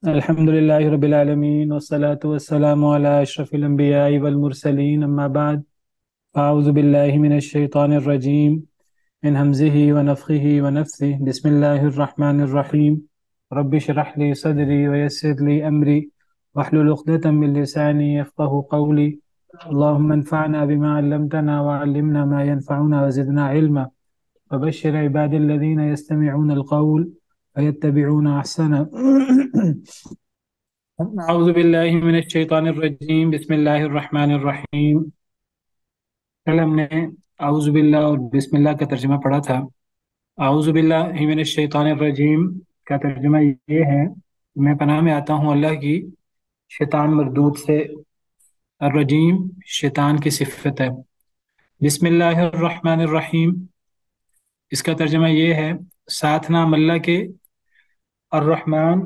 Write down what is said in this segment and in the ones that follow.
الحمد لله رب العالمين والصلاة والسلام على أشرف الأنبياء والمرسلين أما بعد فأعوذ بالله من الشيطان الرجيم من همزه ونفخه ونفثه بسم الله الرحمن الرحيم رب اشرح لي صدري ويسر لي أمري واحلل عقدة من لساني يفقه قولي اللهم انفعنا بما علمتنا وعلمنا ما ينفعنا وزدنا علما وبشر عباد الذين يستمعون القول فيتبعون أحسنه أعوذ بالله من الشیطان الرجیم بسم اللہ الرحمن الرحیم. کل ہم نے اعوذ باللہ اور بسم اللہ کا ترجمہ پڑھا تھا. اعوذ باللہ من الشیطان الرجیم کا ترجمہ یہ ہے: میں پناہ میں آتا ہوں اللہ کی شیطان مردود سے. الرجیم شیطان کی صفت ہے. بسم اللہ الرحمن الرحیم اس کا ترجمہ یہ ہے: ساتھ نام اللہ کے. الرحمن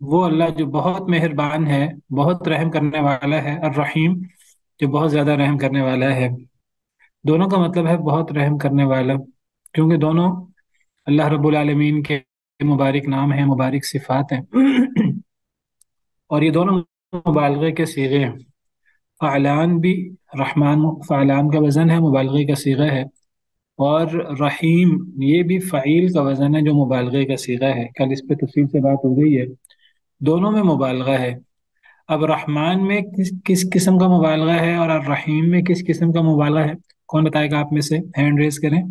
وہ اللہ جو بہت مہربان ہے، بہت رحم کرنے والا ہے. الرحیم جو بہت زیادہ رحم کرنے والا ہے. دونوں کا مطلب ہے بہت رحم کرنے والا، کیونکہ دونوں اللہ رب العالمین کے مبارک نام ہیں، مبارک صفات ہیں. اور یہ دونوں مبالغے کے صیغے ہیں. فعلان بھی، رحمان فعلان کا وزن ہے، مبالغے کا صیغہ ہے. اور رحیم یہ بھی فعیل کا وزن ہے جو مبالغے کا صیغہ ہے. کل اس پہ تفصیل سے بات ہو گئی ہے. دونوں میں مبالغہ ہے. اب رحمان میں کس قسم کا مبالغہ ہے اور الرحیم میں کس قسم کا مبالغہ ہے؟ کون بتائے گا آپ میں سے؟ ہینڈ ریز کریں.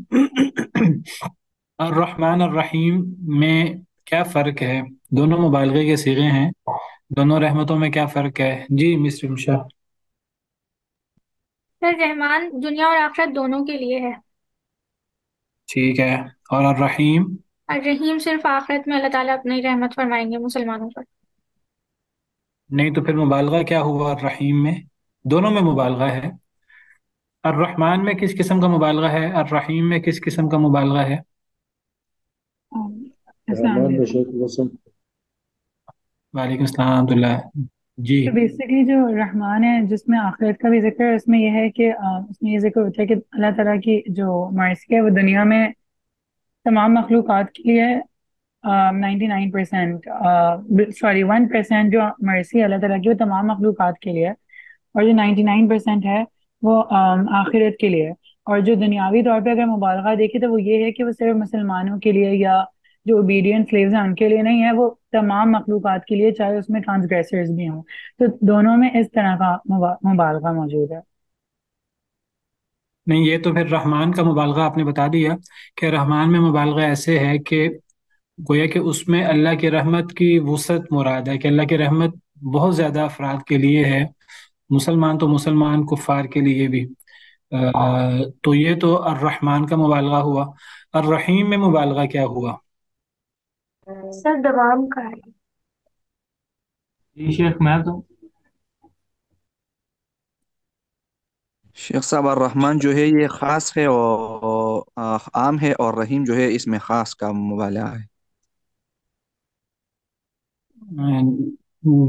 الرحمن الرحیم میں کیا فرق ہے؟ دونوں مبالغے کے صیغے ہیں، دونوں رحمتوں میں کیا فرق ہے؟ جی مس رمشا. سر رحمان دنیا اور آخرت دونوں کے لیے ہے، ٹھیک ہے. اور الرحیم؟ اور رحیم صرف آخرت میں اللہ تعالیٰ اپنی رحمت فرمائیں گے مسلمانوں پر۔ نہیں تو پھر مبالغہ کیا ہوا الرحیم میں؟ دونوں میں مبالغہ ہے. الرحمن میں کس قسم کا مبالغہ ہے؟ الرحیم میں کس قسم کا مبالغہ ہے؟ السلام علیکم۔ وعلیکم السلام ورحمۃ اللہ. جی تو بیسکلی جو رحمان ہے جس میں آخرت کا بھی ذکر ہے، اس میں یہ ہے کہ اس میں یہ ذکر ہوتا ہے کہ اللہ تعالیٰ کی جو مرضی ہے وہ دنیا میں تمام مخلوقات کے لیے 99% سوری 1% جو مرضی ہے اللہ تعالیٰ کی وہ تمام مخلوقات کے لیے، اور جو 99% ہے وہ آخرت کے لیے. اور جو دنیاوی طور پہ اگر مبالغہ دیکھے تو وہ یہ ہے کہ وہ صرف مسلمانوں کے لیے یا جو اوبیڈینٹ سلیوز ہیں ان کے لیے نہیں ہے، وہ تمام مخلوقات کے لیے، چاہے اس میں ٹرانسگریسرز بھی ہوں. تو دونوں میں اس طرح کا مبالغہ موجود ہے. نہیں، یہ تو پھر رحمان کا مبالغہ آپ نے بتا دیا کہ رحمان میں مبالغہ ایسے ہے کہ گویا کہ اس میں اللہ کی رحمت کی وسعت مراد ہے، کہ اللہ کی رحمت بہت زیادہ افراد کے لیے ہے، مسلمان تو مسلمان، کفار کے لیے بھی. تو یہ تو الرحمن کا مبالغہ ہوا. الرحیم میں مبالغہ کیا ہوا؟ سر دوام کا ہے۔ جی شیخ میں تو شیخ صاحب الرحمن جو ہے یہ خاص ہے اور عام ہے، اور رحیم جو ہے اس میں خاص کا مبالغہ ہے۔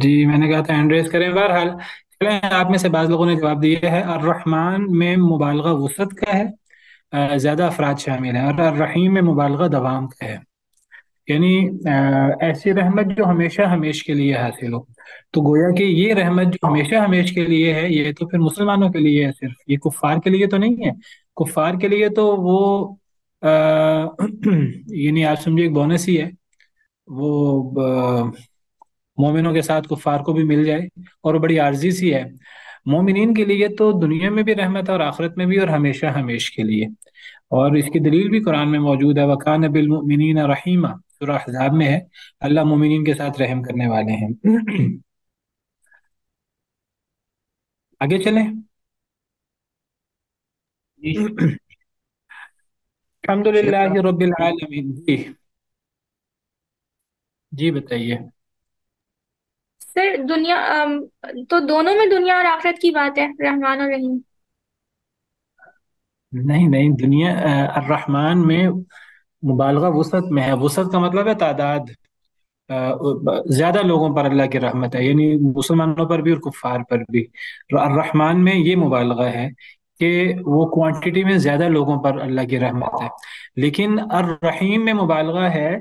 جی میں نے کہا تھا ہینڈ ریز کریں. بہرحال چلیں، آپ میں سے بعض لوگوں نے جواب دیا ہے الرحمن میں مبالغہ وسعت کا ہے، زیادہ افراد شامل ہیں، اور الرحیم میں مبالغہ دوام کا ہے، یعنی ایسی رحمت جو ہمیشہ ہمیش کے لیے حاصل ہو. تو گویا کہ یہ رحمت جو ہمیشہ ہمیش کے لیے ہے یہ تو پھر مسلمانوں کے لیے ہے صرف، یہ کفار کے لیے تو نہیں ہے. کفار کے لیے تو وہ یعنی آپ سمجھے ایک بونس ہی ہے، وہ مومنوں کے ساتھ کفار کو بھی مل جائے، اور وہ بڑی عارضی سی ہے. مومنین کے لیے تو دنیا میں بھی رحمت ہے اور آخرت میں بھی، اور ہمیشہ ہمیش کے لیے. اور اس کی دلیل بھی قرآن میں موجود ہے، وَكَانَ بِالْمُؤْمِنِينَ رَحِيمًا، سورہ احزاب میں ہے، اللہ مومنین کے ساتھ رحم کرنے والے ہیں. آگے چلیں. الحمد شیخ للہ صاحب رب العالمین. جی جی بتائیے. سر دنیا تو دونوں میں دنیا اور آخرت کی بات ہے، رحمان اور رحیم۔ نہیں نہیں، دنیا الرحمن میں مبالغہ وسعت میں ہے. وسعت کا مطلب ہے تعداد، زیادہ لوگوں پر اللہ کی رحمت ہے، یعنی مسلمانوں پر بھی اور کفار پر بھی. الرحمن میں یہ مبالغہ ہے کہ وہ کوانٹٹی میں زیادہ لوگوں پر اللہ کی رحمت ہے. لیکن الرحیم میں مبالغہ ہے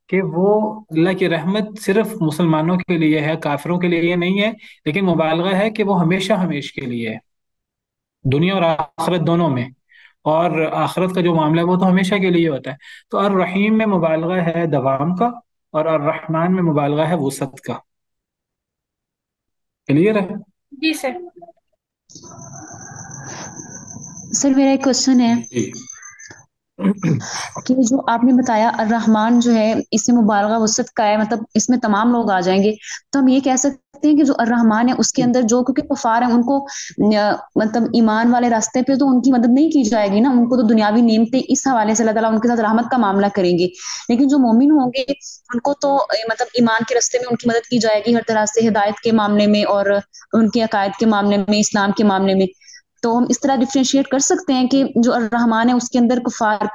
کہ وہ اللہ کی رحمت صرف مسلمانوں کے لیے ہے، کافروں کے لیے نہیں ہے، لیکن مبالغہ ہے کہ وہ ہمیشہ ہمیشہ کے لیے ہے، دنیا اور آخرت دونوں میں۔ اور آخرت کا جو معاملہ ہے وہ تو ہمیشہ کے لیے ہوتا ہے۔ تو الرحیم میں مبالغہ ہے دوام کا، اور الرحمن میں مبالغہ ہے وسعت کا۔ کلیئر ہے؟ جی سر۔ سر میرا ایک کوشچن ہے جی کہ جو آپ نے بتایا الرحمن جو ہے اس میں مبالغہ وسعت کا ہے، مطلب اس میں تمام لوگ آ جائیں گے، تو ہم یہ کہہ سکتے ہیں کہ جو الرحمن ہے اس کے اندر جو، کیونکہ کفار ہیں ان کو مطلب ایمان والے راستے پہ تو ان کی مدد نہیں کی جائے گی نا، ان کو تو دنیاوی نعمتیں اس حوالے سے اللہ تعالیٰ ان کے ساتھ رحمت کا معاملہ کریں گے، لیکن جو مومن ہوں گے ان کو تو مطلب ایمان کے راستے میں ان کی مدد کی جائے گی ہر طرح سے، ہدایت کے معاملے میں اور ان کے عقائد کے معاملے میں، اسلام کے معاملے میں۔ تو ہم اس طرح ڈفرینشیٹ کر سکتے ہیں کہ جو الرحمن ہے اس کے اندر کفار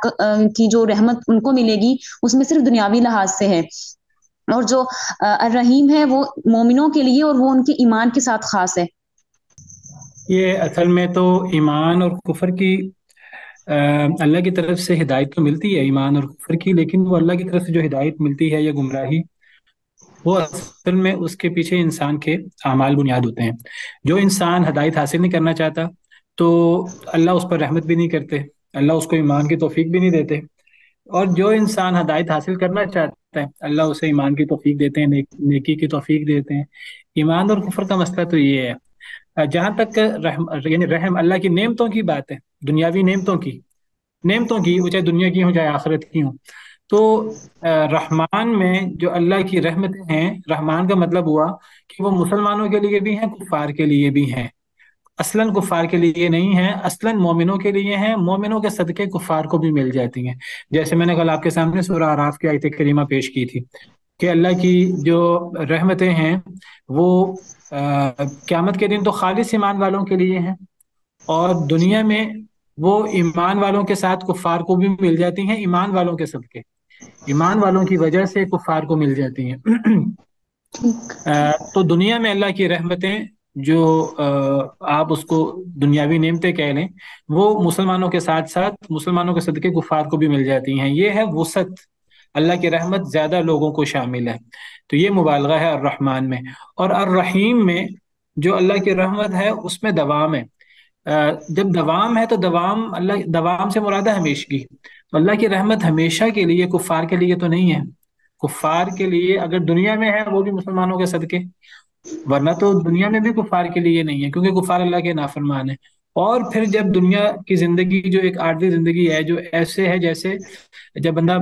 کی جو رحمت ان کو ملے گی اس میں صرف دنیاوی لحاظ سے ہے، اور جو الرحیم ہے وہ مومنوں کے لیے اور وہ ان کے ایمان کے ساتھ خاص ہے۔ یہ اصل میں تو ایمان اور کفر کی اللہ کی طرف سے ہدایت تو ملتی ہے ایمان اور کفر کی، لیکن وہ اللہ کی طرف سے جو ہدایت ملتی ہے یا گمراہی، وہ اصل میں اس کے پیچھے انسان کے اعمال بنیاد ہوتے ہیں۔ جو انسان ہدایت حاصل نہیں کرنا چاہتا تو اللہ اس پر رحمت بھی نہیں کرتے، اللہ اس کو ایمان کی توفیق بھی نہیں دیتے، اور جو انسان ہدایت حاصل کرنا چاہتا ہے اللہ اسے ایمان کی توفیق دیتے ہیں، نیکی کی توفیق دیتے ہیں۔ ایمان اور کفر کا مسئلہ تو یہ ہے۔ جہاں تک یعنی رحم اللہ کی نعمتوں کی بات ہے، دنیاوی نعمتوں کی وہ چاہے دنیا کی ہوں چاہے آخرت کی ہوں، تو رحمان میں جو اللہ کی رحمتیں ہیں، رحمان کا مطلب ہوا کہ وہ مسلمانوں کے لیے بھی ہیں، کفار کے لیے بھی ہیں۔ اصلاً کفار کے لیے نہیں ہیں، اصلاً مومنوں کے لیے ہیں، مومنوں کے صدقے کفار کو بھی مل جاتی ہیں۔ جیسے میں نے کل آپ کے سامنے سورہ اعراف کی آیت کریمہ پیش کی تھی کہ اللہ کی جو رحمتیں ہیں وہ قیامت کے دن تو خالص ایمان والوں کے لیے ہیں، اور دنیا میں وہ ایمان والوں کے ساتھ کفار کو بھی مل جاتی ہیں، ایمان والوں کے صدقے، ایمان والوں کی وجہ سے کفار کو مل جاتی ہیں۔ تو دنیا میں اللہ کی رحمتیں جو آپ اس کو دنیاوی نعمتیں کہہ لیں، وہ مسلمانوں کے ساتھ ساتھ مسلمانوں کے صدقے کفار کو بھی مل جاتی ہیں۔ یہ ہے وسعت، اللہ کی رحمت زیادہ لوگوں کو شامل ہے، تو یہ مبالغہ ہے الرحمن میں۔ اور الرحیم میں جو اللہ کی رحمت ہے اس میں دوام ہے۔ جب دوام ہے تو دوام سے مراد ہے ہمیشگی، تو اللہ کی رحمت ہمیشہ کے لیے، کفار کے لیے تو نہیں ہے۔ کفار کے لیے اگر دنیا میں ہے وہ بھی مسلمانوں کے صدقے، ورنہ تو دنیا میں بھی کفار کے لیے نہیں ہے، کیونکہ کفار اللہ کے نافرمان ہیں۔ اور پھر جب دنیا کی زندگی جو ایک عارضی زندگی ہے، جو ایسے ہے جیسے جب بندہ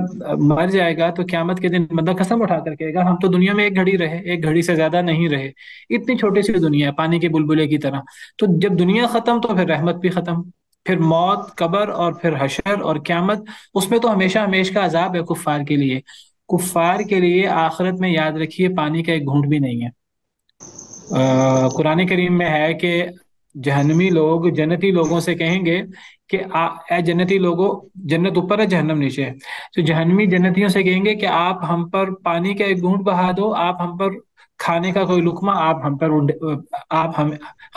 مر جائے گا تو قیامت کے دن بندہ قسم اٹھا کر کہے گا ہم تو دنیا میں ایک گھڑی رہے، ایک گھڑی سے زیادہ نہیں رہے، اتنی چھوٹی سی دنیا ہے، پانی کے بلبلے کی طرح۔ تو جب دنیا ختم تو پھر رحمت بھی ختم، پھر موت، قبر، اور پھر حشر اور قیامت، اس میں تو ہمیشہ ہمیشہ کا عذاب ہے کفار کے لیے۔ کفار کے لیے آخرت میں یاد رکھیے پانی کا ایک گھونٹ بھی نہیں ہے۔ قرآن کریم میں ہے کہ جہنمی لوگ جنتی لوگوں سے کہیں گے کہ اے جنتی لوگوں، جنت اوپر ہے جہنم نیچے ہے، تو جہنمی جنتیوں سے کہیں گے کہ آپ ہم پر پانی کا ایک گھونٹ بہا دو، آپ ہم پر کھانے کا کوئی لقمہ آپ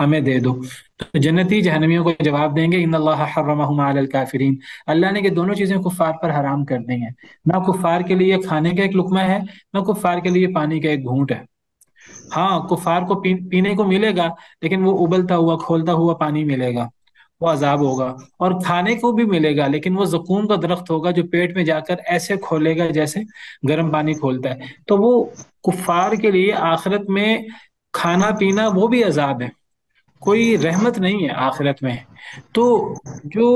ہمیں دے دو۔ تو جنتی جہنمیوں کو جواب دیں گے ان اللہ حرمہما علی الکافرین، اللہ نے کہ دونوں چیزیں کفار پر حرام کر دی ہیں، نہ کفار کے لیے کھانے کا ایک لقمہ ہے، نہ کفار کے لیے پانی کا ایک گھونٹ ہے۔ ہاں کفار کو پینے کو ملے گا، لیکن وہ ابلتا ہوا کھولتا ہوا پانی ملے گا، وہ عذاب ہوگا، اور کھانے کو بھی ملے گا لیکن وہ زقوم کا درخت ہوگا جو پیٹ میں جا کر ایسے کھولے گا جیسے گرم پانی کھولتا ہے۔ تو وہ کفار کے لیے آخرت میں کھانا پینا وہ بھی عذاب ہے، کوئی رحمت نہیں ہے آخرت میں۔ تو جو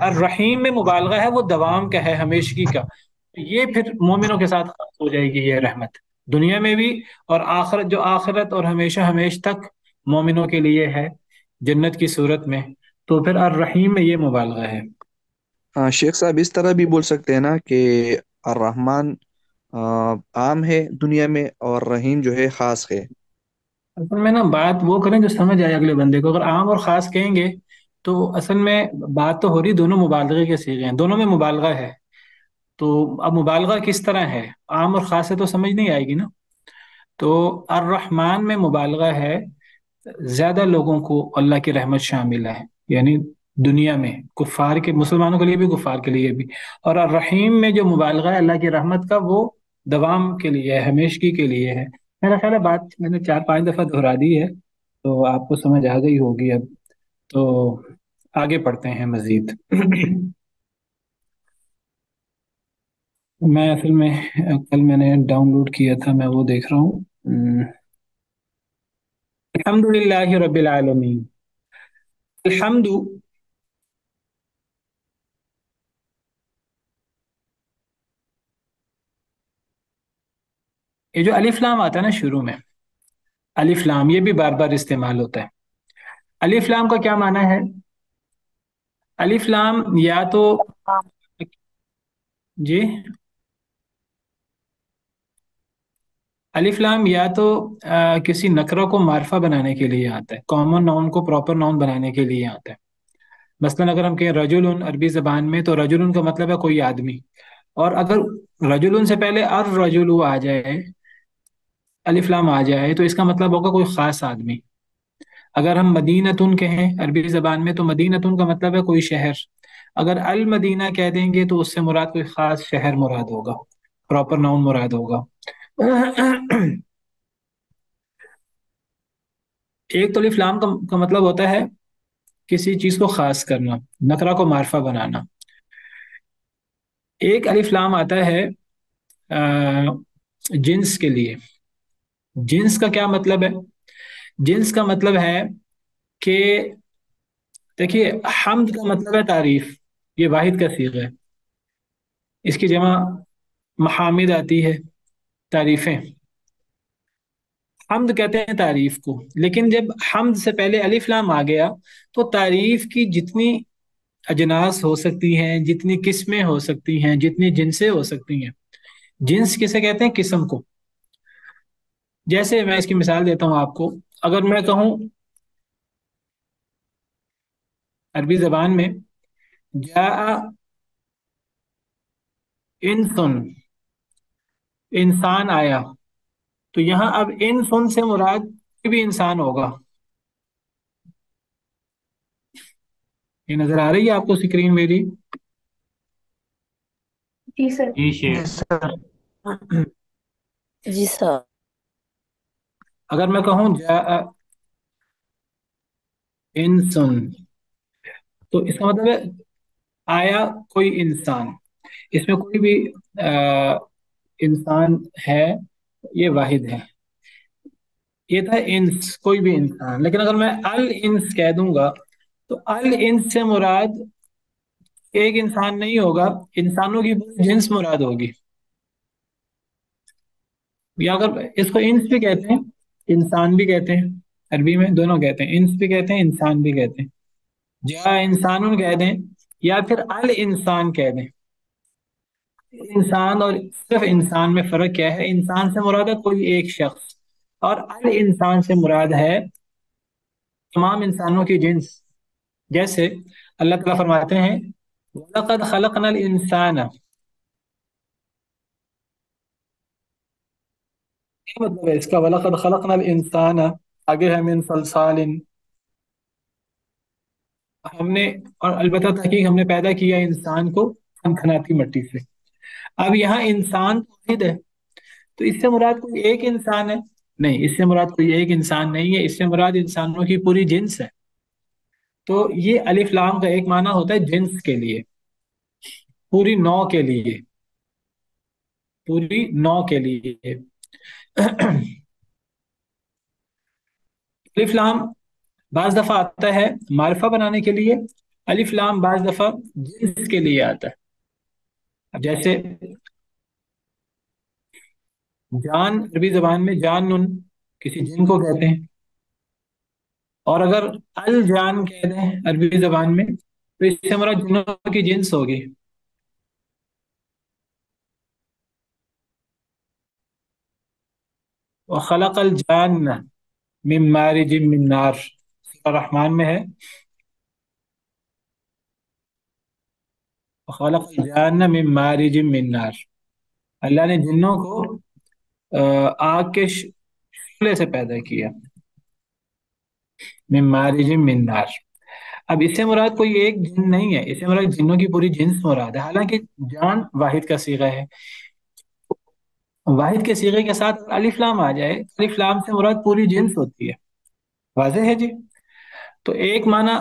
الرحیم میں مبالغہ ہے وہ دوام کا ہے، ہمیشگی کا، یہ پھر مومنوں کے ساتھ خاص ہو جائے گی یہ رحمت دنیا میں بھی، اور آخرت جو آخرت اور ہمیشہ ہمیش تک مومنوں کے لیے ہے جنت کی صورت میں، تو پھر الرحیم میں یہ مبالغہ ہے۔ شیخ صاحب اس طرح بھی بول سکتے ہیں نا کہ الرحمن عام ہے دنیا میں اور رحیم جو ہے خاص ہے۔ اصل میں نا بات وہ کریں جو سمجھ آئے اگلے بندے کو، اگر عام اور خاص کہیں گے تو اصل میں بات تو ہو رہی دونوں مبالغے کے صیغے ہیں، دونوں میں مبالغہ ہے، تو اب مبالغہ کس طرح ہے، عام اور خاص ہے تو سمجھ نہیں آئے گی نا۔ تو الرحمن میں مبالغہ ہے، زیادہ لوگوں کو اللہ کی رحمت شامل ہے، یعنی دنیا میں کفار کے، مسلمانوں کے لیے بھی کفار کے لیے بھی۔ اور الرحیم میں جو مبالغہ ہے اللہ کی رحمت کا، وہ دوام کے لیے ہے، ہمیشگی کے لیے ہے۔ میرا خیال ہے بات میں نے 4-5 دفعہ دہرا دی ہے، تو آپ کو سمجھ آ گئی ہوگی اب۔ تو آگے پڑھتے ہیں مزید۔ میں اصل میں کل میں نے ڈاؤن لوڈ کیا تھا، میں وہ دیکھ رہا ہوں۔ الحمد للہ رب العالمین۔ الحمد، یہ جو الف لام آتا ہے نا شروع میں، الف لام، یہ بھی بار بار استعمال ہوتا ہے۔ الف لام کا کیا معنی ہے؟ الف لام یا تو جی، الف لام یا تو کسی نکرہ کو معرفہ بنانے کے لیے آتا ہے، کامن ناؤن کو پراپر ناؤن بنانے کے لیے آتا ہے۔ مثلا اگر ہم کہیں رجل عربی زبان میں، تو رجل کا مطلب ہے کوئی آدمی، اور اگر رجل سے پہلے الرجل آ جائے، الف لام آ جائے، تو اس کا مطلب ہوگا کوئی خاص آدمی۔ اگر ہم مدینتن کہیں عربی زبان میں، تو مدینتن کا مطلب ہے کوئی شہر۔ اگر المدینہ کہہ دیں گے تو اس سے مراد کوئی خاص شہر مراد ہوگا، پراپر ناؤن مراد ہوگا۔ ایک تو الف لام کا مطلب ہوتا ہے کسی چیز کو خاص کرنا، نکرہ کو معرفہ بنانا۔ ایک الف لام آتا ہے جنس کے لیے۔ جنس کا کیا مطلب ہے؟ جنس کا مطلب ہے کہ دیکھیے، حمد کا مطلب ہے تعریف، یہ واحد کا صیغہ ہے، اس کی جمع محامد آتی ہے، تعریفیں۔ حمد کہتے ہیں تعریف کو، لیکن جب حمد سے پہلے الف لام آ گیا تو تعریف کی جتنی اجناس ہو سکتی ہیں، جتنی قسمیں ہو سکتی ہیں، جتنی جنسیں ہو سکتی ہیں، جنس کسے کہتے ہیں؟ قسم کو۔ جیسے میں اس کی مثال دیتا ہوں آپ کو، اگر میں کہوں عربی زبان میں جاء انسن، انسان آیا، تو یہاں اب انسن سے مراد کوئی بھی انسان ہوگا۔ یہ نظر آ رہی ہے آپ کو اسکرین میری؟ جی سر۔ جی شیخ۔ جی سر۔ اگر میں کہوں جاء انسن، تو اس کا مطلب ہے آیا کوئی انسان، اس میں کوئی بھی انسان ہے، یہ واحد ہے۔ یہ تھا انس، کوئی بھی انسان۔ لیکن اگر میں الانس کہہ دوں گا تو الانس سے مراد ایک انسان نہیں ہوگا، انسانوں کی جنس مراد ہوگی۔ یا اگر اس کو انس بھی کہتے ہیں، انسان بھی کہتے ہیں، عربی میں دونوں کہتے ہیں، انس بھی کہتے ہیں، انسان بھی کہتے ہیں۔ جا انسان کہہ دیں یا پھر الانسان کہہ دیں۔ انسان اور صرف انسان میں فرق کیا ہے؟ انسان سے مراد ہے کوئی ایک شخص، اور الانسان سے مراد ہے تمام انسانوں کی جنس۔ جیسے اللہ تعالیٰ فرماتے ہیں وَلَقَدْ خَلَقْنَا الْإِنسَانَ، کیا مطلب ہے اس کا؟ وَلَقَدْ خَلَقْنَا الْإِنسَانَ، آگے ہے من صلصال، ہم نے، اور البتہ تحقیق ہم نے پیدا کیا انسان کو کھنکھناتی مٹی سے۔ اب یہاں انسان واحد ہے، تو اس سے مراد کوئی ایک انسان ہے؟ نہیں، اس سے مراد کوئی ایک انسان نہیں ہے، اس سے مراد انسانوں کی پوری جنس ہے۔ تو یہ الف لام کا ایک معنی ہوتا ہے جنس کے لیے، پوری نو کے لیے، پوری نو کے لیے۔ الف لام بعض دفعہ آتا ہے معرفہ بنانے کے لیے، الف لام بعض دفعہ جنس کے لیے آتا ہے۔ اب جیسے جان عربی زبان میں جان نن کسی جن کو کہتے ہیں، اور اگر الجان کہہ دیں عربی زبان میں تو اس سے ہمارا جنوں کی جنس ہوگی۔ وَخَلَقَ الْجَانَّ مِن مَارِجٍ مِن نار، سورہ رحمان میں ہے وَخَلَقَ الْجَانَّ مِن مَارِجٍ مِن نار، اللہ نے جنوں کو آگ کے شعلے سے پیدا کیا، من مارج من نار۔ اب اس سے مراد کوئی ایک جن نہیں ہے، اس سے مراد جنوں کی پوری جنس مراد ہے، حالانکہ جان واحد کا صیغہ ہے۔ واحد کے صیغے کے ساتھ الف لام آ جائے، الف لام سے مراد پوری جنس ہوتی ہے. واضح ہے جی؟ تو ایک معنی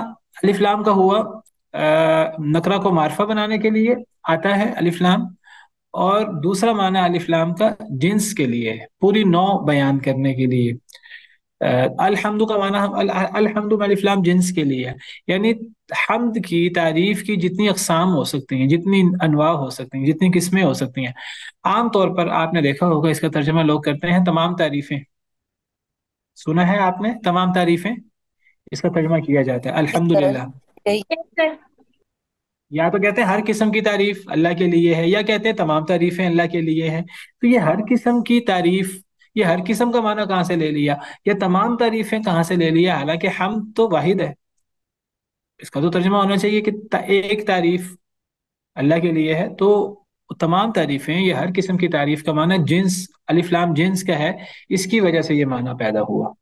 الف لام کا ہوا نکرہ کو معرفہ بنانے کے لیے آتا ہے الف لام، اور دوسرا معنی الف لام کا جنس کے لیے ہے، پوری نو بیان کرنے کے لیے. الحمد کا معنی ہم الحمد میں الف لام جنس کے لیے ہے، یعنی حمد کی، تعریف کی جتنی اقسام ہو سکتی ہیں، جتنی انواع ہو سکتی ہیں، جتنی قسمیں ہو سکتی ہیں. عام طور پر آپ نے دیکھا ہوگا اس کا ترجمہ لوگ کرتے ہیں تمام تعریفیں. سنا ہے آپ نے تمام تعریفیں؟ اس کا ترجمہ کیا جاتا ہے الحمدللہ. یا تو کہتے ہیں ہر قسم کی تعریف اللہ کے لیے ہے، یا کہتے ہیں تمام تعریفیں اللہ کے لیے ہیں. تو یہ ہر قسم کی تعریف، یہ ہر قسم کا معنی کہاں سے لے لیا، یا تمام تعریفیں کہاں سے لے لیا؟ حالانکہ حمد تو واحد ہے. اس کا تو ترجمہ ہونا چاہیے کہ ایک تعریف اللہ کے لیے ہے، تو تمام تعریفیں، یہ ہر قسم کی تعریف کا معنی جنس، الف لام جنس کا ہے، اس کی وجہ سے یہ معنی پیدا ہوا.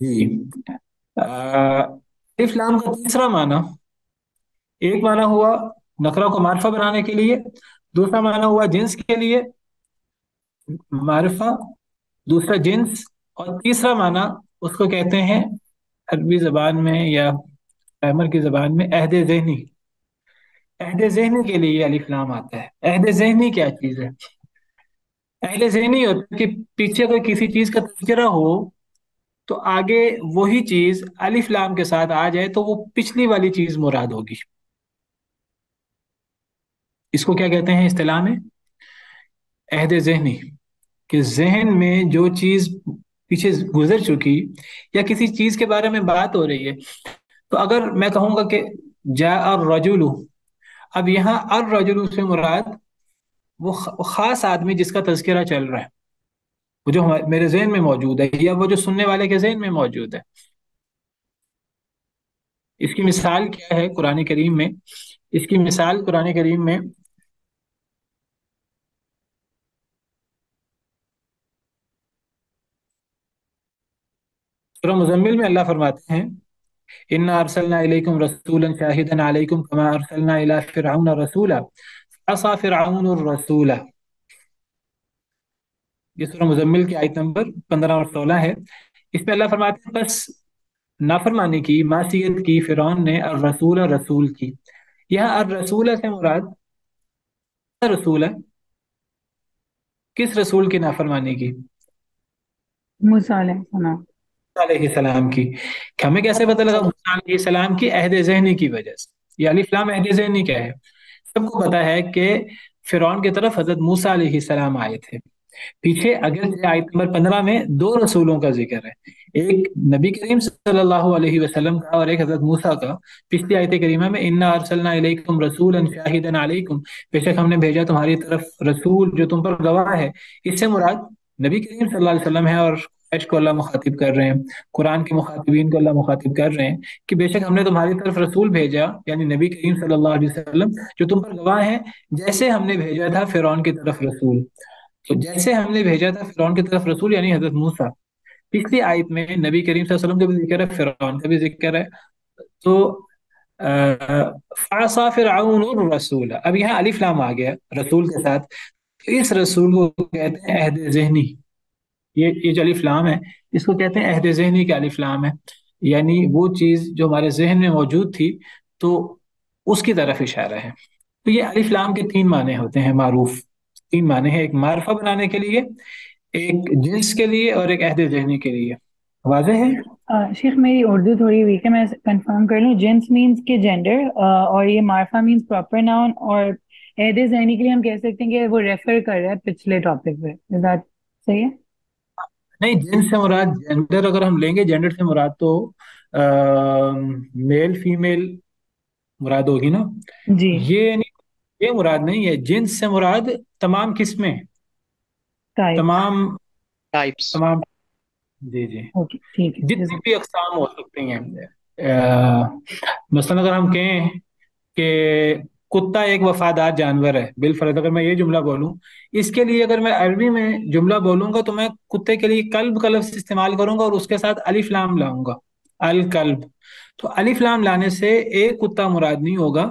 جی الف لام کا تیسرا معنی، ایک معنی ہوا نکرہ کو معرفہ بنانے کے لیے، دوسرا معنی ہوا جنس کے لیے معرفہ، دوسرا جنس، اور تیسرا معنی اس کو کہتے ہیں عربی زبان میں یا گرامر کی زبان میں عہد ذہنی. عہد ذہنی کے لیے الف لام آتا ہے. عہد ذہنی کیا چیز ہے؟ عہد ذہنی ہوتا ہے کہ پیچھے کوئی کسی چیز کا تذکرہ ہو تو آگے وہی چیز الف لام کے ساتھ آ جائے تو وہ پچھلی والی چیز مراد ہوگی. اس کو کیا کہتے ہیں اصطلاح میں؟ عہد ذہنی. کہ ذہن میں جو چیز پیچھے گزر چکی یا کسی چیز کے بارے میں بات ہو رہی ہے، تو اگر میں کہوں گا کہ جاء الرجل، اب یہاں الرجل سے مراد وہ خاص آدمی جس کا تذکرہ چل رہا ہے، وہ جو میرے ذہن میں موجود ہے یا وہ جو سننے والے کے ذہن میں موجود ہے. اس کی مثال کیا ہے قرآن کریم میں؟ اس کی مثال قرآن کریم میں سورہ مزمل میں اللہ فرماتے ہیں انا ارسلنا الیکم رسولا شاہدا علیکم کما ارسلنا الی فرعون رسولا عصا فرعون الرسول. یہ سورہ مزمل کی آیت نمبر 15 اور 16 ہے. اس میں اللہ فرماتے ہیں بس نافرمانی کی، معصیت کی فرعون نے الرسول، رسول کی. یہاں الرسول سے مراد رسول ہے، کس رسول کی نافرمانی کی؟ موسیٰ علیہ السلام. علیہ السلام کی. ہمیں کیسے پتہ لگا موسیٰ علیہ السلام کی؟ عہد ذہنی کی وجہ سے. یہ الف لام عہد ذہنی کیا ہے؟ سب کو پتا ہے کہ فرعون کی طرف حضرت موسیٰ علیہ السلام آئے تھے. پیچھے اگر آیت نمبر 15 میں دو رسولوں کا ذکر ہے، ایک نبی کریم صلی اللہ علیہ وسلم کا اور ایک حضرت موسیٰ کا. پچھلی آیت کریمہ میں انا ارسلنا الیکم رسولا شاہدا علیکم، بے شک ہم نے بھیجا تمہاری طرف رسول جو تم پر گواہ ہے. اس سے مراد نبی کریم صلی اللہ علیہ وسلم ہے، اور قریش کو اللہ مخاطب کر رہے ہیں، قرآن کے مخاطبین کو اللہ مخاطب کر رہے ہیں کہ بے شک ہم نے تمہاری طرف رسول بھیجا، یعنی نبی کریم صلی اللہ علیہ وسلم جو تم پر گواہ ہیں، جیسے ہم نے بھیجا تھا فرعون کی طرف رسول. تو جیسے ہم نے بھیجا تھا فرعون کی طرف رسول یعنی حضرت موسیٰ. پچھلی آیت میں نبی کریم صلی اللہ علیہ وسلم کا بھی ذکر ہے، فرعون کا بھی ذکر ہے. تو فعصى فرعون الرسول، اب یہاں الف لام آ گیا رسول کے ساتھ. اس رسول کو کہتے ہیں عہد ذہنی. یہ جو الف لام ہے اس کو کہتے ہیں عہد ذہنی کا الف لام ہے، یعنی وہ چیز جو ہمارے ذہن میں موجود تھی تو اس کی طرف اشارہ ہے. تو یہ الف لام کے تین معنی ہوتے ہیں معروف. تین معنی ہیں، ایک معرفہ بنانے کے لیے، ایک جنس کے لیے، اور ایک عہد ذہنی کے لیے. واضح ہے؟ شیخ میری اردو تھوڑی ویک ہے، میں کنفرم کر لوں. جنس مینس کے جینڈر، اور یہ معرفہ مینس پراپر ناؤن، اور عہد ذہنی کے لیے ہم کہہ سکتے ہیں کہ وہ ریفر کر رہا ہے پچھلے ٹاپک پہ. صحیح ہے؟ نہیں، جنس سے مراد جینڈر اگر ہم لیں گے، جینڈر سے مراد تو میل فیمیل مراد ہوگی نا. جی یہ مراد نہیں ہے. جنس سے مراد تمام قسمیں، ٹائپ. تمام ٹائپس. تمام جی جی اوکے ٹھیک ہے. جتنی بھی اقسام ہو سکتی ہیں. مثلا اگر ہم کہیں کہ کتا ایک وفادار جانور ہے بالفرض، اگر میں یہ جملہ بولوں، اس کے لیے اگر میں عربی میں جملہ بولوں گا تو میں کتے کے لیے کلب کا لفظ استعمال کروں گا اور اس کے ساتھ الف لام لاؤں گا، الکلب. تو الف لام لانے سے ایک کتا مراد نہیں ہوگا،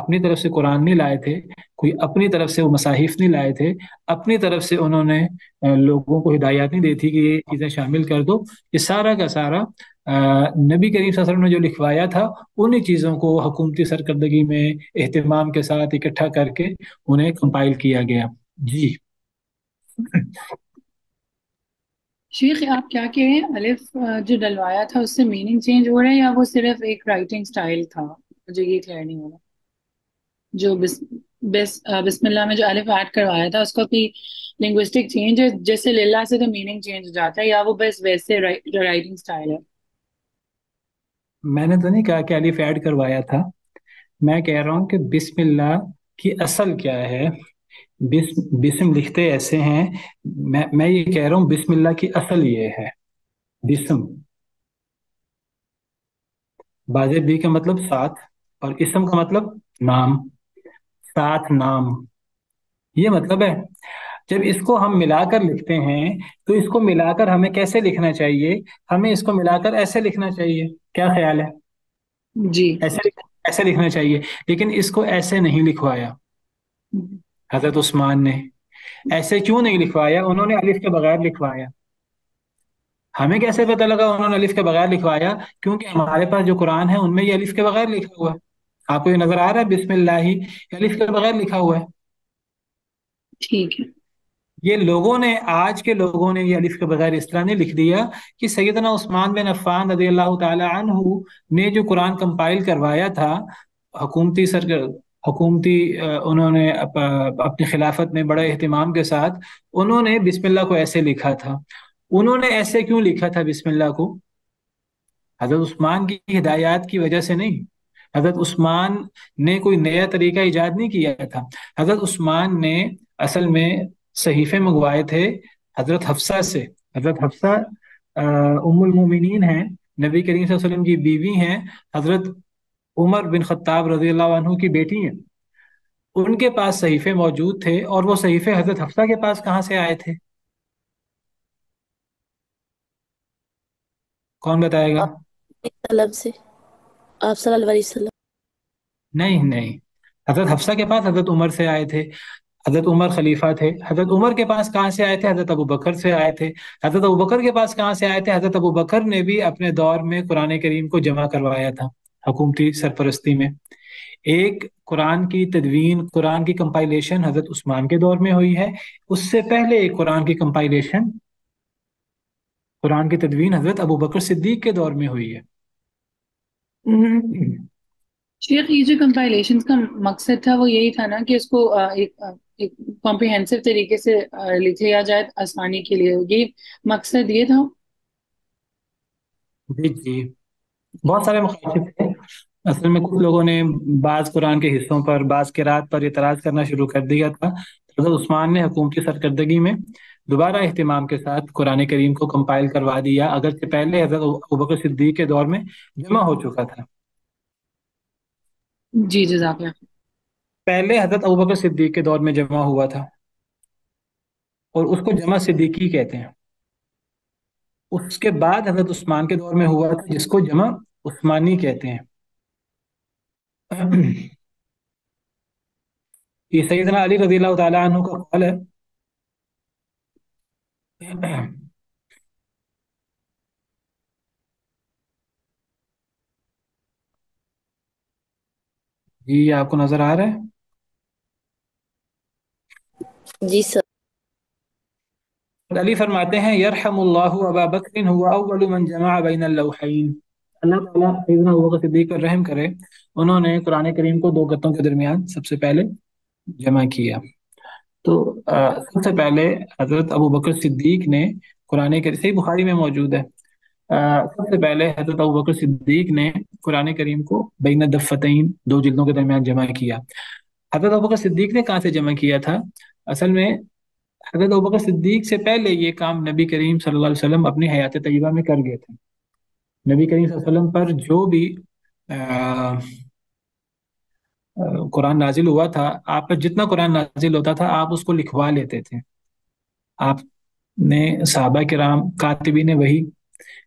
اپنی طرف سے قرآن نہیں لائے تھے، کوئی اپنی طرف سے وہ مصاحف نہیں لائے تھے، اپنی طرف سے انہوں نے لوگوں کو ہدایات نہیں دی تھی کہ یہ چیزیں شامل کر دو. یہ سارا کا سارا نبی کریم صلی اللہ علیہ وسلم نے جو لکھوایا تھا انہی چیزوں کو حکومتی سرکردگی میں اہتمام کے ساتھ اکٹھا کر کے انہیں کمپائل کیا گیا. جی شیخ آپ کیا کہہ رہے ہیں، الف جو ڈلوایا تھا اس سے میننگ چینج ہو رہا ہے یا وہ صرف ایک رائٹنگ سٹائل تھا؟ مجھے یہ کلیئر نہیں ہو رہا. جو بسم اللہ میں جو الف ایڈ کروایا تھا اس کا کوئی لنگوسٹک چینج ہے؟ جیسے للہ سے تو میننگ چینج ہو جاتا ہے، یا وہ بس ویسے رائٹنگ سٹائل ہے؟ میں نے تو نہیں کہا کہ الف ایڈ کروایا تھا، میں کہہ رہا ہوں کہ بسم اللہ کی اصل کیا ہے. بسم لکھتے ایسے ہیں، میں یہ کہہ رہا ہوں بسم اللہ کی اصل یہ ہے. بسم باز بی کا مطلب ساتھ، اور اسم کا مطلب نام، ساتھ نام، یہ مطلب ہے. جب اس کو ہم ملا کر لکھتے ہیں تو اس کو ملا کر ہمیں کیسے لکھنا چاہیے؟ ہمیں اس کو ملا کر ایسے لکھنا چاہیے. کیا خیال ہے؟ جی ایسے لکھنا چاہیے، لیکن اس کو ایسے نہیں لکھوایا حضرت عثمان نے. ایسے کیوں نہیں لکھوایا؟ انہوں نے الف کے بغیر لکھوایا. ہمیں کیسے پتہ لگا انہوں نے الف کے بغیر لکھوایا؟ کیونکہ ہمارے پاس جو قرآن ہے ان میں یہ الف کے بغیر لکھا ہوا ہے. آپ کو یہ نظر آ رہا ہے بسم اللہ ہی الف کے بغیر لکھا ہوا ہے. ٹھیک ہے. یہ لوگوں نے، آج کے لوگوں نے یہ الف کے بغیر اس طرح نہیں لکھ دیا کہ سیدنا عثمان بن عفان رضی اللہ تعالی عنہ نے جو قرآن کمپائل کروایا تھا حکومتی انہوں نے اپنی خلافت میں بڑے اہتمام کے ساتھ انہوں نے بسم اللہ کو ایسے لکھا تھا. انہوں نے ایسے کیوں لکھا تھا بسم اللہ کو؟ حضرت عثمان کی ہدایات کی وجہ سے نہیں. حضرت عثمان نے کوئی نیا طریقہ ایجاد نہیں کیا تھا. حضرت عثمان نے اصل میں صحیفے منگوائے تھے حضرت حفصہ سے. حضرت حفصہ ام المومنین ہیں، نبی کریم صلی اللہ علیہ وسلم کی بیوی ہیں، حضرت عمر بن خطاب رضی اللہ عنہ کی بیٹی ہیں. ان کے پاس صحیفے موجود تھے، اور وہ صحیفے حضرت حفصہ کے پاس کہاں سے آئے تھے؟ کون بتائے گا؟ طلب سے آپ صلی اللہ علیہ وسلم. نہیں، حضرت حفصہ کے پاس حضرت عمر سے آئے تھے. حضرت عمر خلیفہ تھے. حضرت عمر کے پاس کہاں سے آئے تھے؟ حضرت ابو بکر سے آئے تھے. حضرت ابو بکر کے پاس کہاں سے آئے تھے؟ حضرت ابو بکر نے بھی اپنے دور میں قرآن کریم کو جمع کروایا تھا حکومتی سرپرستی میں. ایک قرآن کی تدوین، قرآن کی کمپائلیشن حضرت عثمان کے دور میں ہوئی ہے. اس سے پہلے ایک قرآن کی کمپائلیشن، قرآن کی تدوین حضرت ابو بکر صدیق کے دور میں ہوئی ہے. شیخ یہ جو کمپائلیشنز کا مقصد تھا وہ یہی تھا نا کہ اس کو ایک کمپریہنسو طریقے سے لکھا جائے آسانی کے لیے، یہ مقصد یہ تھا؟ جی بہت سارے مخالف تھے. اصل میں کچھ لوگوں نے بعض قرآن کے حصوں پر، بعض قرات پر اعتراض کرنا شروع کر دیا تھا. حضرت عثمان نے حکومتی سرکردگی میں دوبارہ اہتمام کے ساتھ قرآن کریم کو کمپائل کروا دیا، اگرچہ پہلے حضرت ابوبکر صدیق کے دور میں جمع ہو چکا تھا. جی جزاک اللہ. پہلے حضرت ابوبکر صدیق کے دور میں جمع ہوا تھا، اور اس کو جمع صدیقی کہتے ہیں. اس کے بعد حضرت عثمان کے دور میں ہوا تھا جس کو جمع عثمانی کہتے ہیں. یہ سیدنا علی رضی اللہ تعالیٰ عنہ کا قول ہے. جی آپ کو نظر آ رہا ہے؟ جی سر. علی فرماتے ہیں یرحم اللہ ابا بکر هو اول من جمع بین اللوحین. اللہ تعالیٰ سیدنا ابوبکر صدیق پر رحم کرے، انہوں نے قرآن کریم کو دو گتوں کے درمیان سب سے پہلے جمع کیا. تو سب سے پہلے حضرت ابوبکر صدیق نے قرآن کریم، صحیح بخاری میں موجود ہے، سب سے پہلے حضرت ابوبکر صدیق نے قرآن کریم کو بین الدفتین، دو جلدوں کے درمیان جمع کیا. حضرت ابوبکر صدیق نے کہاں سے جمع کیا تھا؟ اصل میں حضرت ابوبکر صدیق سے پہلے یہ کام نبی کریم صلی اللہ علیہ وسلم اپنی حیات طیبہ میں کر گئے تھے. نبی کریم صلی اللہ علیہ وسلم پر جو بھی قرآن نازل ہوا تھا، آپ پر جتنا قرآن نازل ہوتا تھا آپ اس کو لکھوا لیتے تھے. آپ نے صحابہ کرام، کاتبین وحی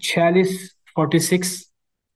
46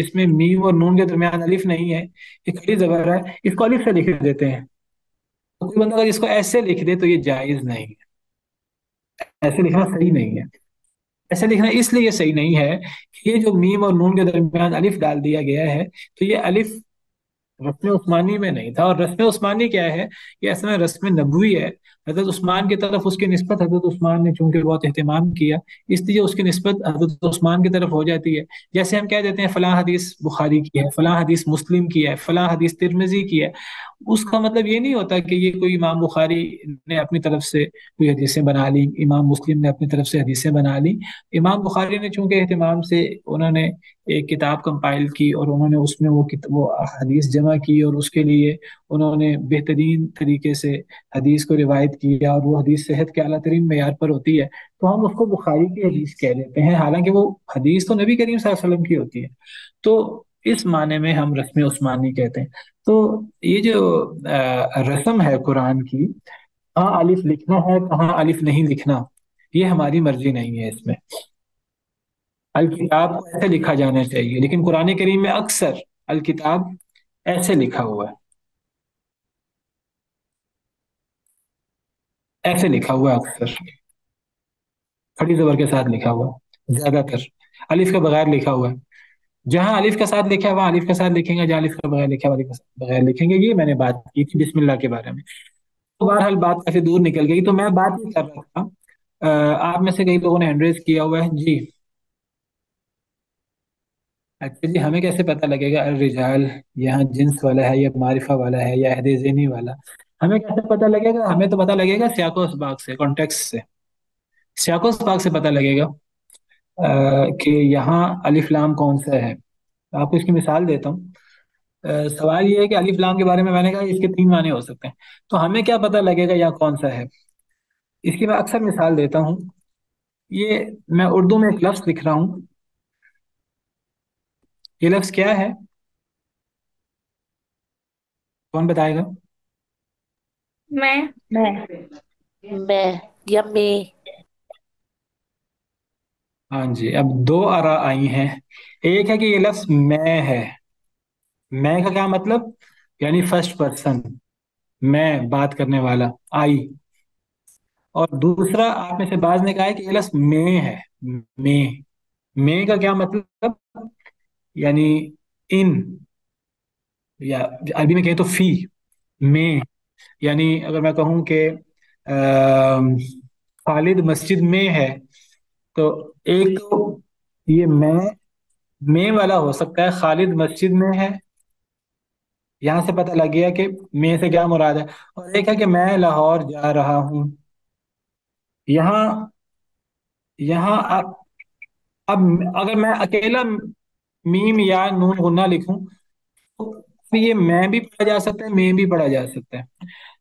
اس میں میم اور نون کے درمیان الف نہیں ہے، یہ کھڑی زبر ہے، اس کو الف سے لکھ دیتے ہیں. کوئی بندہ اگر اس کو ایسے لکھ دے تو یہ جائز نہیں ہے، ایسے لکھنا صحیح نہیں ہے. ایسے لکھنا اس لیے صحیح نہیں ہے کہ یہ جو میم اور نون کے درمیان الف ڈال دیا گیا ہے، تو یہ الف رسم عثمانی میں نہیں تھا. اور رسم عثمانی کیا ہے؟ یہ اصل میں رسم نبوی ہے. حضرت عثمان کی طرف اس کی نسبت حضرت عثمان نے چونکہ بہت اہتمام کیا، اس لیے اس کی نسبت حضرت عثمان کی طرف ہو جاتی ہے. جیسے ہم کہہ دیتے ہیں فلاں حدیث بخاری کی ہے، فلاں حدیث مسلم کی ہے، فلاں حدیث ترمذی کی ہے. اس کا مطلب یہ نہیں ہوتا کہ یہ کوئی امام بخاری نے اپنی طرف سے کوئی حدیثیں بنا لی، امام مسلم نے اپنی طرف سے حدیثیں بنا لی. امام بخاری نے چونکہ اہتمام سے انہوں نے ایک کتاب کمپائل کی، اور انہوں نے اس میں وہ حدیث جمع کی، اور اس کے لیے انہوں نے بہترین طریقے سے حدیث کو روایت کیا، اور وہ حدیث صحت کے اعلیٰ ترین معیار پر ہوتی ہے، تو ہم اس کو بخاری کی حدیث کہہ دیتے ہیں، حالانکہ وہ حدیث تو نبی کریم صلی اللہ علیہ وسلم کی ہوتی ہے. تو اس معنی میں ہم رسم عثمانی کہتے ہیں. تو یہ جو رسم ہے قرآن کی، کہاں الف لکھنا ہے کہاں الف نہیں لکھنا، یہ ہماری مرضی نہیں ہے. اس میں الکتاب کو ایسے لکھا جانا چاہیے، لیکن قرآن کریم میں اکثر الکتاب ایسے لکھا ہوا ہے، ایسے لکھا ہوا ہے، اکثر کھڑی زبر کے ساتھ لکھا ہوا ہے، زیادہ تر الف کے بغیر لکھا ہوا ہے. جہاں الف کے ساتھ لکھا ہے وہاں الف کے ساتھ لکھیں گے، جہاں الف کے بغیر لکھا ہے الف کے بغیر لکھیں گے. یہ میں نے بات کی تھی بسم اللہ کے بارے میں. تو بہرحال بات کافی دور نکل گئی. تو میں بات یہ کر رہا تھا، آپ میں سے کئی لوگوں نے ہینڈ ریز کیا ہوا ہے جی. اچھا جی، ہمیں کیسے پتہ لگے گا الرجال یہاں جنس والا ہے یا معرفہ والا ہے یا عہد ذہنی والا؟ ہمیں کیسے پتہ لگے گا؟ ہمیں تو پتہ لگے گا سیاق و اسباق سے، کانٹیکس سے. سیاق و اسباق سے پتہ لگے گا کہ یہاں الف لام کون سا ہے. آپ کو اس کی مثال دیتا ہوں. سوال یہ ہے کہ الف لام کے بارے میں نے کہا اس کے تین معنی ہو سکتے ہیں، تو ہمیں کیا پتہ لگے گا یہاں کون سا ہے؟ اس کی میں اکثر مثال دیتا ہوں. یہ میں اردو میں ایک لفظ لکھ رہا ہوں، یہ لفظ کیا ہے؟ کون بتائے گا؟ میں میں یا میں ہاں جی، اب دو آراء آئی ہیں. ایک ہے کہ یہ لفظ میں ہے. میں کا کیا مطلب؟ یعنی فرسٹ پرسن، میں بات کرنے والا، آئی. اور دوسرا آپ میں سے بعض نے کہا ہے کہ یہ لفظ میں ہے. میں میں کا کیا مطلب؟ یعنی ان، یا عربی میں کہیں تو فی. میں یعنی اگر میں کہوں کہ خالد مسجد میں ہے، تو ایک تو یہ میں والا ہو سکتا ہے خالد مسجد میں ہے، یہاں سے پتہ لگ گیا کہ میں سے کیا مراد ہے. اور ایک ہے کہ میں لاہور جا رہا ہوں. یہاں یہاں اب اگر میں اکیلا میم یا نون غنہ لکھوں تو یہ میں بھی پڑھا جا سکتا ہے، میں بھی پڑھا جا سکتا ہے.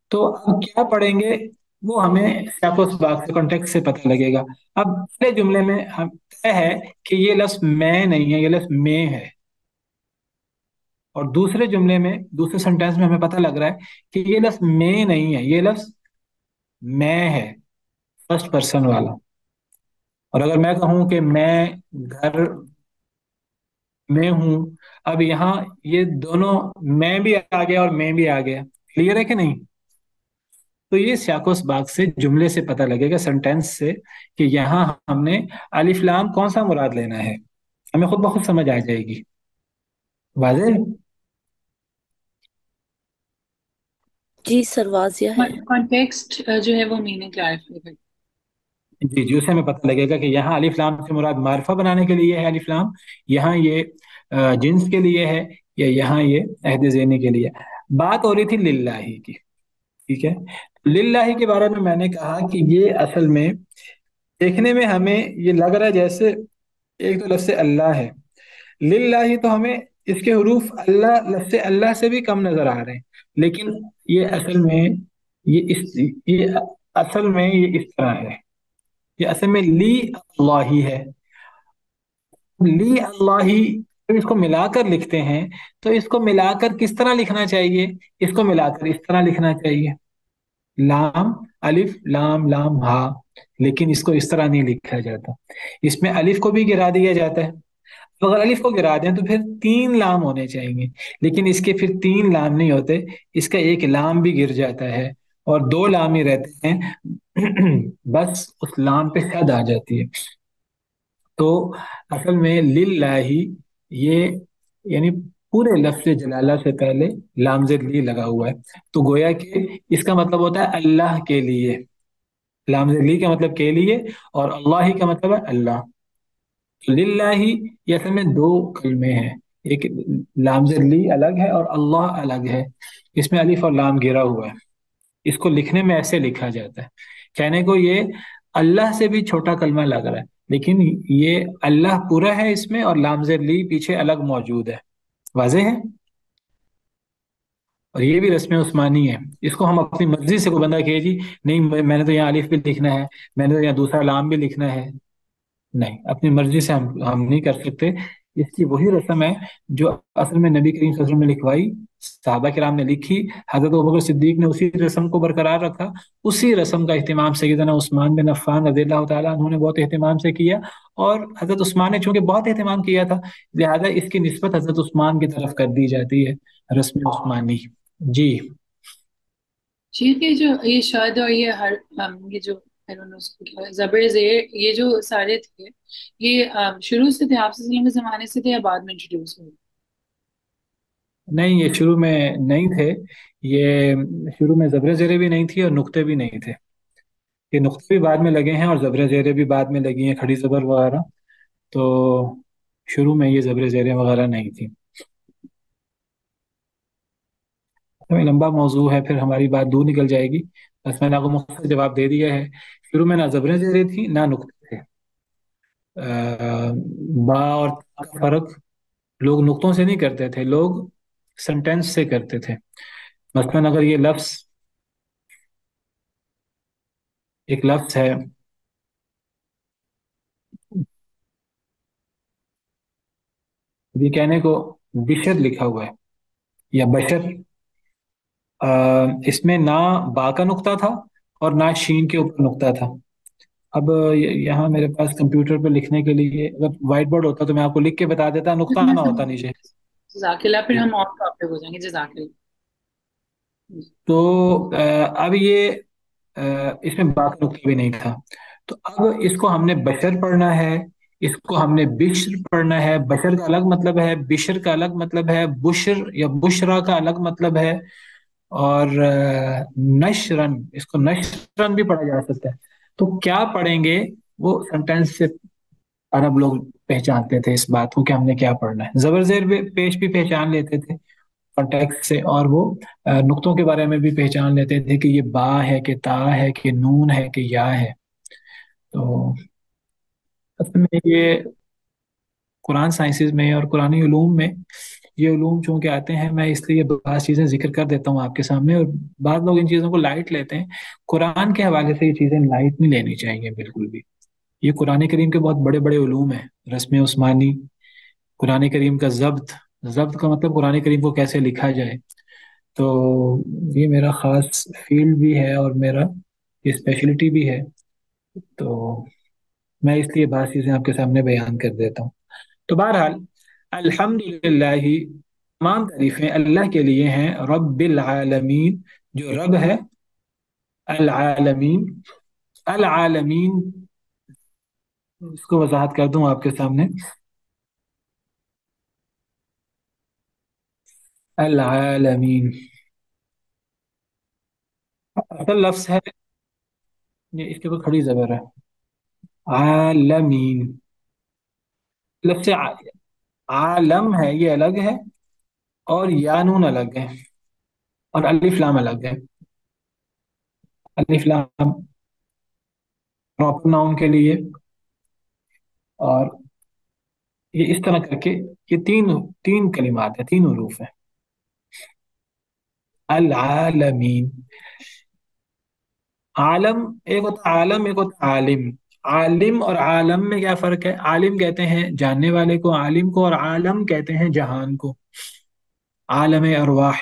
تو اب کیا پڑھیں گے وہ ہمیں سیاق و سباق سے، کانٹیکٹ سے پتہ لگے گا. اب پہلے جملے میں ہم طے ہے کہ یہ لفظ میں نہیں ہے، یہ لفظ میں ہے. اور دوسرے جملے میں، دوسرے سینٹینس میں ہمیں پتہ لگ رہا ہے کہ یہ لفظ میں نہیں ہے، یہ لفظ میں ہے، فرسٹ پرسن والا. اور اگر میں کہوں کہ میں گھر میں ہوں، اب یہاں یہ دونوں میں بھی آ گیا اور میں بھی آ گیا. کلیئر ہے کہ نہیں؟ تو یہ سیاق و سباق سے، جملے سے پتہ لگے گا، سینٹینس سے، کہ یہاں ہم نے الف لام کون سا مراد لینا ہے. ہمیں خود بخود سمجھ آ جائے گی. واضح؟ جی سر واضح ہے. کانٹیکسٹ جو ہے وہ میننگ کلیریفائی کریں. جی جی، اسے ہمیں پتہ لگے گا کہ یہاں الف لام سے مراد معرفہ بنانے کے لیے ہے الف لام، یہاں یہ جنس کے لیے ہے، یا یہاں یہ عہد ذہنی کے لیے. بات ہو رہی تھی للہ کی، ٹھیک ہے. للہ کے بارے میں نے کہا کہ یہ اصل میں دیکھنے میں ہمیں یہ لگ رہا ہے جیسے ایک تو لفظ اللہ ہے، للہ تو ہمیں اس کے حروف اللہ، لفظ اللہ سے بھی کم نظر آ رہے ہیں، لیکن یہ اصل میں یہ اصل میں یہ اس طرح ہے. یہ اصل میں لی اللہ ہے. لی اللہ، اس کو ملا کر لکھتے ہیں تو اس کو ملا کر کس طرح لکھنا چاہیے؟ اس کو ملا کر اس طرح لکھنا چاہیے، لام الف لام لام ہا. لیکن اس کو اس طرح نہیں لکھا جاتا. اس میں الف کو بھی گرا دیا جاتا ہے. تو اگر الف کو گرا دیں تو پھر 3 لام ہونے چاہیے، لیکن اس کے پھر 3 لام نہیں ہوتے، اس کا ایک لام بھی گر جاتا ہے اور 2 لام ہی رہتے ہیں. بس اس لام پہ شد آ جاتی ہے. تو اصل میں للہ یہ یعنی پورے لفظ جلالہ سے پہلے لام زد لی لگا ہوا ہے. تو گویا کہ اس کا مطلب ہوتا ہے اللہ کے لیے. لام زد لی کا مطلب کے لیے، اور اللہ کا مطلب ہے اللہ. للہ یہ اصل میں 2 کلمے ہیں، ایک لام زد لی الگ ہے اور اللہ الگ ہے. اس میں الف اور لام گرا ہوا ہے. اس کو لکھنے میں ایسے لکھا جاتا ہے. کہنے کو یہ اللہ سے بھی چھوٹا کلمہ لگ رہا ہے، لیکن یہ اللہ پورا ہے اس میں، اور لام زد لی پیچھے الگ موجود ہے. واضح ہے؟ اور یہ بھی رسم عثمانی ہے. اس کو ہم اپنی مرضی سے کوئی بندہ کہے جی نہیں میں نے تو یہاں الف بھی لکھنا ہے، میں نے تو یہاں دوسرا لام بھی لکھنا ہے، نہیں، اپنی مرضی سے ہم نہیں کر سکتے. اس کی وہی رسم ہے جو اصل میں نبی کریم صلی اللہ علیہ وسلم نے لکھوائی، صحابہ کرام نے لکھی، حضرت ابوبکر صدیق نے اسی رسم کو برقرار رکھا. اسی رسم کا اہتمام سیدنا عثمان بن عفان رضی اللہ تعالیٰ عنہ نے بہت اہتمام سے کیا، اور حضرت عثمان نے چونکہ بہت اہتمام کیا تھا، لہذا اس کی نسبت حضرت عثمان کی طرف کر دی جاتی ہے، رسم عثمانی. جی شیخ یہ جو یہ شاد اور یہ ہر یہ جو I don't know اس کو کیا زبر زیر یہ جو سارے تھے یہ شروع سے تھے، آپ صلی اللہ علیہ وسلم کے زمانے سے تھے یا بعد میں انٹروڈیوس ہوئے؟ نہیں، یہ شروع میں نہیں تھے. یہ شروع میں زبر زیریں بھی نہیں تھی اور نقطے بھی نہیں تھے. یہ نقطے بھی بعد میں لگے ہیں اور زبر زیریں بھی بعد میں لگی ہیں، کھڑی زبر وغیرہ. تو شروع میں یہ زبر زیریں وغیرہ نہیں تھی. لمبا موضوع ہے، پھر ہماری بات دور نکل جائے گی. بس میں نے آپ کو مختصر جواب دے دیا ہے. شروع میں نہ زبریں زیریں تھی نہ نقطے تھے. با اور تا کا فرق لوگ نقطوں سے نہیں کرتے تھے، لوگ سنٹینس سے کرتے تھے. مثلا اگر یہ لفظ ایک لفظ ہے، یہ کہنے کو بشر لکھا ہوا ہے یا بشر، اس میں نہ با کا نقطہ تھا اور نہ شین کے اوپر نقطہ تھا. اب یہاں میرے پاس کمپیوٹر پہ لکھنے کے لیے اگر وائٹ بورڈ ہوتا تو میں آپ کو لکھ کے بتا دیتا، نقطہ میں نہ ہوتا سمجھ نیچے. جزاک اللہ، پھر ہم اور ٹاپک ہو جائیں گے. جزاک اللہ. تو اب یہ اس میں با کا نقطہ بھی نہیں تھا. تو اب اس کو ہم نے بشر پڑھنا ہے، اس کو ہم نے بشر پڑھنا ہے. بشر کا الگ مطلب ہے، بشر کا الگ مطلب ہے، بشر یا بشرا کا الگ مطلب ہے، اور نشرن، اس کو نشرن بھی پڑھا جا سکتا ہے. تو کیا پڑھیں گے وہ سنٹینس سے عرب لوگ پہچانتے تھے اس بات کو کہ ہم نے کیا پڑھنا ہے. زبر زیر پیش بھی پہچان لیتے تھے کانٹیکٹ سے، اور وہ نقطوں کے بارے میں بھی پہچان لیتے تھے کہ یہ با ہے کہ تا ہے کہ نون ہے کہ یا ہے. تو اصل میں یہ قرآن سائنسز میں اور قرآنی علوم میں یہ علوم چونکہ آتے ہیں، میں اس لیے بعض چیزیں ذکر کر دیتا ہوں آپ کے سامنے، اور بعض لوگ ان چیزوں کو لائٹ لیتے ہیں. قرآن کے حوالے سے یہ چیزیں لائٹ نہیں لینی چاہیے بالکل بھی. یہ قرآن کریم کے بہت بڑے بڑے علوم ہیں. رسم عثمانی، قرآن کریم کا ضبط، ضبط کا مطلب قرآن کریم کو کیسے لکھا جائے. تو یہ میرا خاص فیلڈ بھی ہے اور میرا یہ اسپیشلٹی بھی ہے. تو میں اس لیے بعض چیزیں آپ کے سامنے بیان کر دیتا ہوں. تو بہرحال الحمدللہ، تمام تعریفیں اللہ کے لیے ہیں، رب العالمین، جو رب ہے العالمین. العالمین اس کو وضاحت کر دوں آپ کے سامنے. العالمین اصل لفظ ہے، یہ اس کے اوپر کھڑی زبر ہے، عالمین. لفظ عالم ہے یہ الگ ہے، اور یانون الگ ہے، اور الف لام الگ ہے. الف لام پراپر ناؤن کے لیے، اور یہ اس طرح کر کے یہ تین کلمات ہیں، 3 حروف ہیں. العالمین. عالم ایک ہوتا ہے، عالم ایک ہوتا ہے عالم. عالم اور عالم میں کیا فرق ہے؟ عالم کہتے ہیں جاننے والے کو، عالم کو، اور عالم کہتے ہیں جہان کو. عالم ارواح،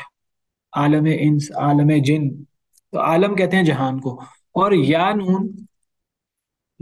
عالم انس، عالم جن. تو عالم کہتے ہیں جہان کو. اور یا نون